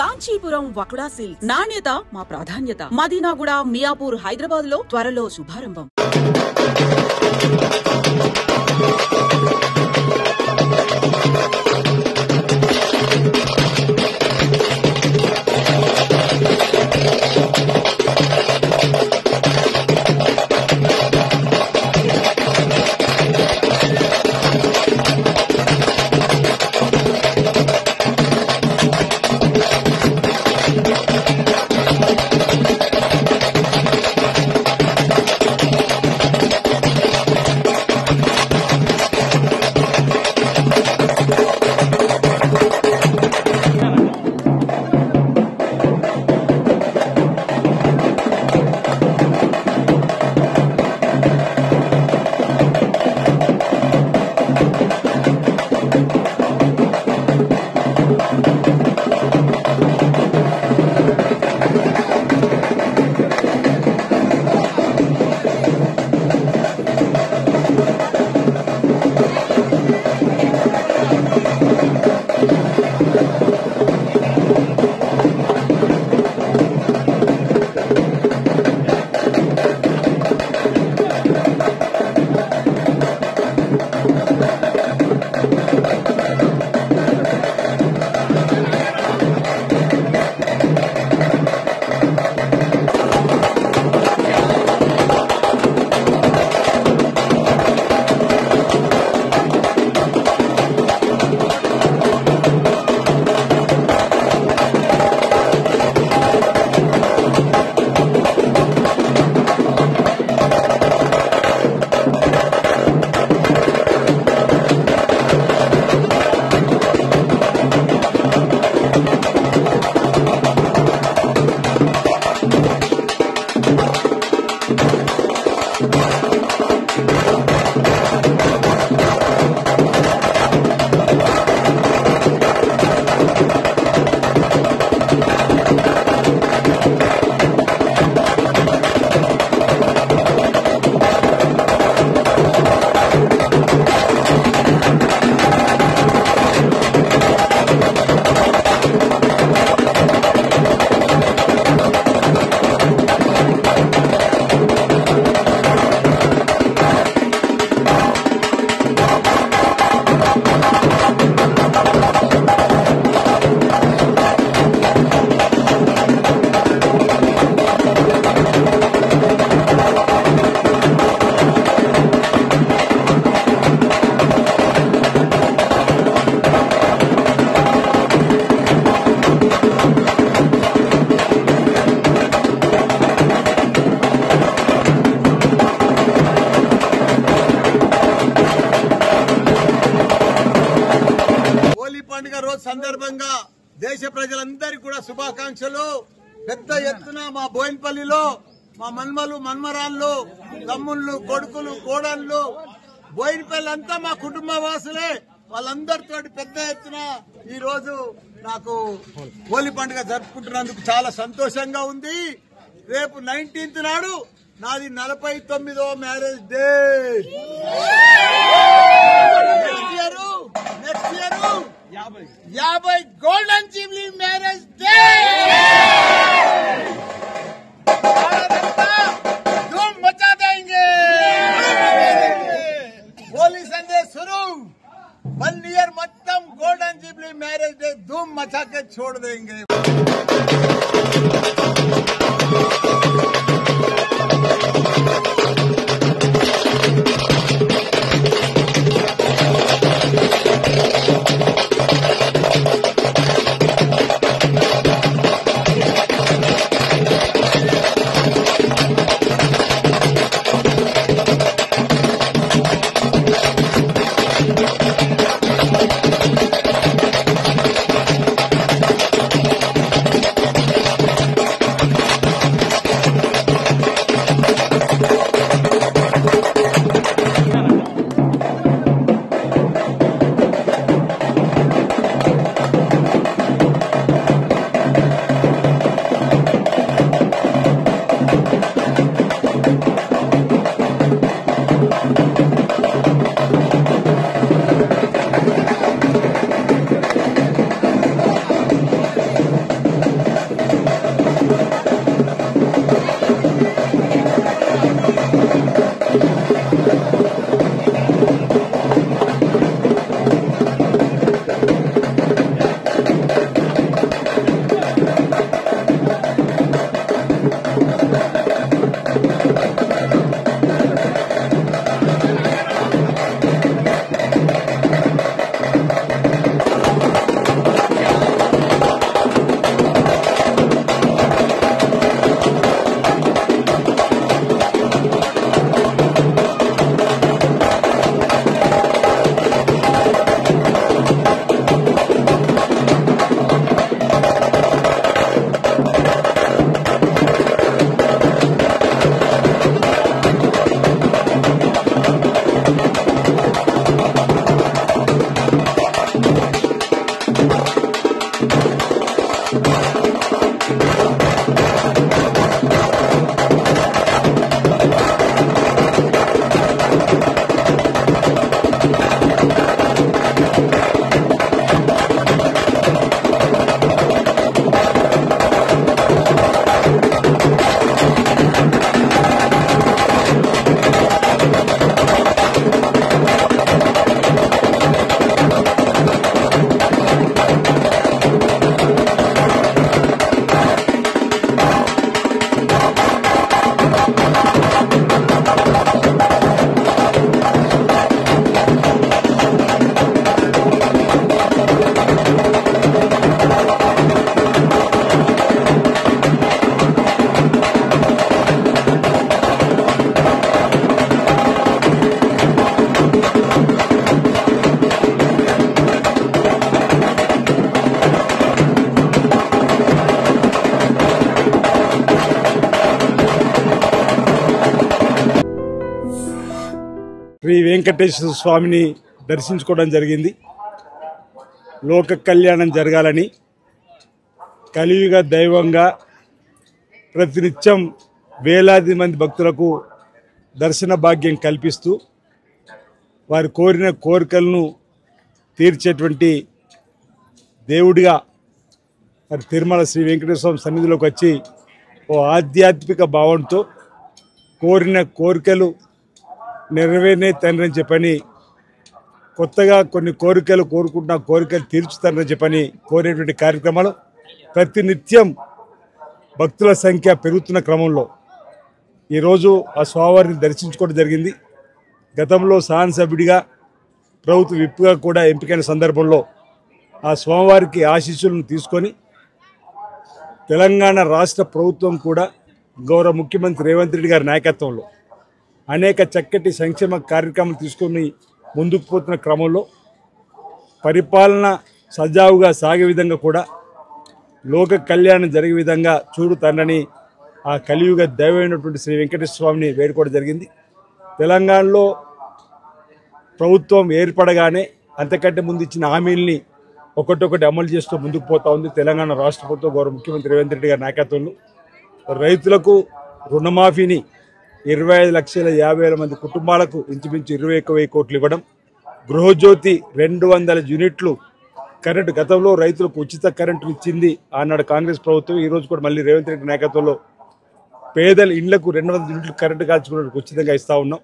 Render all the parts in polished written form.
Kanchipuram వకుడా silks నాణ్యత మా ప్రాధాన్యత. మదీనాగూడ, మియాపూర్, హైదరాబాద్ లో త్వరలో శుభారంభం. సందర్భంగా దేశ ప్రజలందరికీ కూడా శుభాకాంక్షలు. పెద్ద ఎత్తున మా బోయినపల్లిలో మా మన్మలు, మన్మరాళ్ళు, తమ్ముళ్ళు, కొడుకులు, కోడళ్ళు, బోయినపల్లి అంతా మా కుటుంబ వాసులే. వాళ్ళందరితో పెద్ద ఎత్తున ఈ రోజు నాకు హోలీ పండుగ జరుపుకుంటున్నందుకు చాలా సంతోషంగా ఉంది. రేపు 19th నాడు నాది 49వ marriage day. Next year 50 golden jubilee marriage day. धूम मचा देंगे. होली संडे शुरू. 1 year मत्तम गोल्डन जुबली मैरिज डे धूम मचा के छोड़ देंगे. శ్రీ వెంకటేశ్వర స్వామిని దర్శించుకోవడం జరిగింది. లోక కళ్యాణం జరగాలని కలియుగ దైవంగా ప్రతినిత్యం వేలాది మంది భక్తులకు దర్శన భాగ్యం కల్పిస్తూ వారు కోరిన కోరికలను తీర్చేటువంటి దేవుడిగా మరి తిరుమల శ్రీ వెంకటేశ్వర స్వామి సన్నిధిలోకి వచ్చి ఓ ఆధ్యాత్మిక భావంతో కోరిన కోరికలు నెరవేరే తండ్రి అని చెప్పని, కొత్తగా కొన్ని కోరికలు కోరుకుంటున్న కోరికలు తీర్చుతారని చెప్పని కోరేటువంటి కార్యక్రమాలు ప్రతినిత్యం భక్తుల సంఖ్య పెరుగుతున్న క్రమంలో ఈరోజు ఆ స్వామివారిని దర్శించుకోవడం జరిగింది. గతంలో శాసనసభ్యుడిగా ప్రభుత్వ విప్గా కూడా ఎంపికైన సందర్భంలో ఆ స్వామివారికి ఆశీస్సులను తీసుకొని తెలంగాణ రాష్ట్ర ప్రభుత్వం కూడా గౌరవ ముఖ్యమంత్రి రేవంత్ రెడ్డి గారి నాయకత్వంలో అనేక చక్కటి సంక్షేమ కార్యక్రమాలు తీసుకొని ముందుకు పోతున్న క్రమంలో పరిపాలన సజావుగా సాగే విధంగా కూడా లోక కళ్యాణం జరిగే విధంగా చూడు తండ్రిని ఆ కలియుగ దైవమైనటువంటి శ్రీ వెంకటేశ్వర స్వామిని వేడుకోవడం జరిగింది. తెలంగాణలో ప్రభుత్వం ఏర్పడగానే అంతకంటే ముందు ఇచ్చిన హామీల్ని ఒకటొకటి అమలు చేస్తూ ముందుకు పోతా ఉంది తెలంగాణ రాష్ట్ర ప్రభుత్వం గౌరవ ముఖ్యమంత్రి రేవంత్ రెడ్డి గారి నాయకత్వంలో. రైతులకు రుణమాఫీని 25,50,000 మంది కుటుంబాలకు ఇంచుమించు 21,000 కోట్లు ఇవ్వడం, గృహజ్యోతి 200 యూనిట్లు కరెంటు, గతంలో రైతులకు ఉచిత కరెంటు ఇచ్చింది ఆనాడు కాంగ్రెస్ ప్రభుత్వం. ఈరోజు కూడా మళ్ళీ రేవంత్ రెడ్డి నాయకత్వంలో పేదల ఇళ్లకు 200 యూనిట్లు కరెంటు కాల్చుకోవడానికి ఉచితంగా ఇస్తూ ఉన్నాం.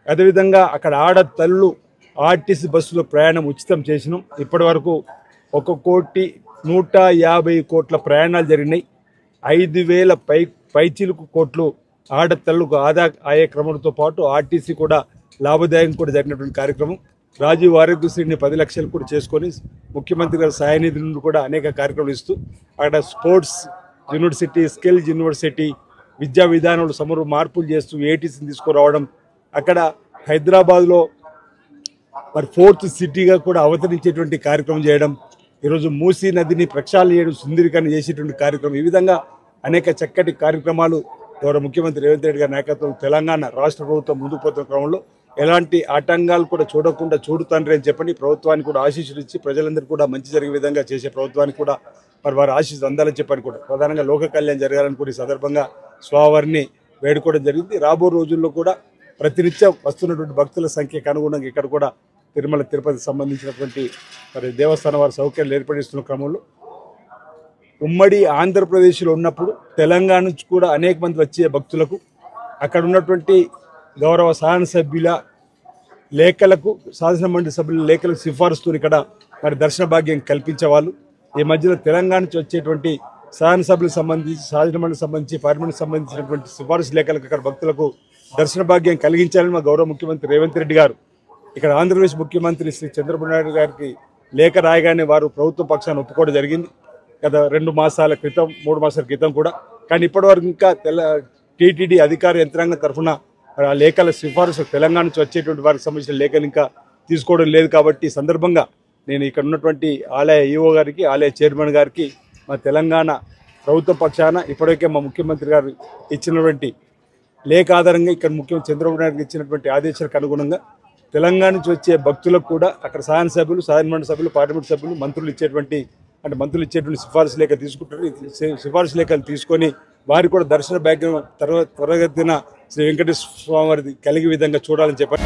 అదేవిధంగా అక్కడ ఆడతల్లు ఆర్టీసీ బస్సులో ప్రయాణం ఉచితం చేసినాం. ఇప్పటి వరకు 1,150 కోట్ల ప్రయాణాలు జరిగినాయి. 5,000 పైచిలుకు కోట్లు ఆడతల్లుకు ఆదా అయ్యే క్రమంతో పాటు ఆర్టీసీ కూడా లాభదాయకం కూడా జరిగినటువంటి కార్యక్రమం. రాజీవ్ ఆరోగ్యశ్రీని 10 లక్షలు కూడా చేసుకొని ముఖ్యమంత్రి గారి సహాయనిధి నుండి కూడా అనేక కార్యక్రమాలు ఇస్తూ అక్కడ స్పోర్ట్స్ యూనివర్సిటీ, స్కిల్ యూనివర్సిటీ, విద్యా విధానంలో సమూల మార్పులు చేస్తూ ఏటీసీని తీసుకురావడం, అక్కడ హైదరాబాద్లో మరి 4th సిటీగా కూడా అవతరించేటువంటి కార్యక్రమం చేయడం, ఈరోజు మూసీ నదిని ప్రక్షాళన చేయడం, సుందరీకరణ చేసేటువంటి కార్యక్రమం, ఈ విధంగా అనేక చక్కటి కార్యక్రమాలు గౌరవ ముఖ్యమంత్రి రేవంత్ రెడ్డి గారి నాయకత్వం తెలంగాణ రాష్ట్ర ప్రభుత్వం ముందుకు పోతున్న క్రమంలో ఎలాంటి ఆటంకాలు కూడా చూడకుండా చూడు తండ్రి అని చెప్పని ప్రభుత్వానికి కూడా ఆశీస్సులు ఇచ్చి ప్రజలందరికీ కూడా మంచి జరిగే విధంగా చేసే ప్రభుత్వానికి కూడా మరి వారి ఆశీస్సులు అందాలని చెప్పని కూడా ప్రధానంగా లోక కళ్యాణం జరగాలని కూడా ఈ సందర్భంగా స్వామివారిని వేడుకోవడం జరిగింది. రాబో రోజుల్లో కూడా ప్రతినిత్యం వస్తున్నటువంటి భక్తుల సంఖ్యకు అనుగుణంగా ఇక్కడ కూడా తిరుమల తిరుపతికి సంబంధించినటువంటి మరి దేవస్థానం వారి సౌకర్యాలు ఏర్పడిస్తున్న క్రమంలో ఉమ్మడి ఆంధ్రప్రదేశ్లో ఉన్నప్పుడు తెలంగాణ నుంచి కూడా అనేక మంది వచ్చే భక్తులకు అక్కడ ఉన్నటువంటి గౌరవ శాసనసభ్యుల లేఖలకు, శాసనమండలి సభ్యుల లేఖలకు సిఫారసుతో ఇక్కడ మరి దర్శన భాగ్యం కల్పించేవాళ్ళు. ఈ మధ్యలో తెలంగాణ నుంచి వచ్చేటువంటి శాసనసభ్యులకు సంబంధించి, శాసనమండలికి సంబంధించి, పార్లమెంట్కి సంబంధించినటువంటి సిఫారసు లేఖలకు అక్కడ భక్తులకు దర్శన భాగ్యం కలిగించాలని మా గౌరవ ముఖ్యమంత్రి రేవంత్ రెడ్డి గారు ఇక్కడ ఆంధ్రప్రదేశ్ ముఖ్యమంత్రి శ్రీ చంద్రబాబు నాయుడు గారికి లేఖ రాయగానే వారు ప్రభుత్వ పక్షాన్ని ఒప్పుకోవడం జరిగింది గత 2 మాసాల క్రితం, 3 మాసాల క్రితం కూడా. కానీ ఇప్పటివరకు ఇంకా టీటీడీ అధికార యంత్రాంగం తరఫున ఆ లేఖల సిఫారసు తెలంగాణ నుంచి వచ్చేటువంటి వారికి సంబంధించిన లేఖలు ఇంకా తీసుకోవడం లేదు. కాబట్టి ఈ సందర్భంగా నేను ఇక్కడ ఉన్నటువంటి ఆలయ ఈఓ గారికి, ఆలయ చైర్మన్ గారికి మా తెలంగాణ ప్రభుత్వ పక్షాన ఇప్పటికే మా ముఖ్యమంత్రి గారు ఇచ్చినటువంటి లేఖ ఆధారంగా ఇక్కడ ముఖ్యమంత్రి చంద్రబాబు నాయుడు ఇచ్చినటువంటి ఆదేశాలకు అనుగుణంగా తెలంగాణ నుంచి వచ్చే భక్తులకు కూడా అక్కడ శాసనసభ్యులు, శాసనమండలి సభ్యులు, పార్లమెంట్ సభ్యులు, మంత్రులు ఇచ్చేటువంటి సిఫారసు లేఖ తీసుకుంటారు. సిఫారసు లేఖలు తీసుకొని వారికి కూడా దర్శన భాగ్యం త్వరగతిన శ్రీ వెంకటేశ్వర స్వామి వారిది కలిగే విధంగా చూడాలని చెప్పారు.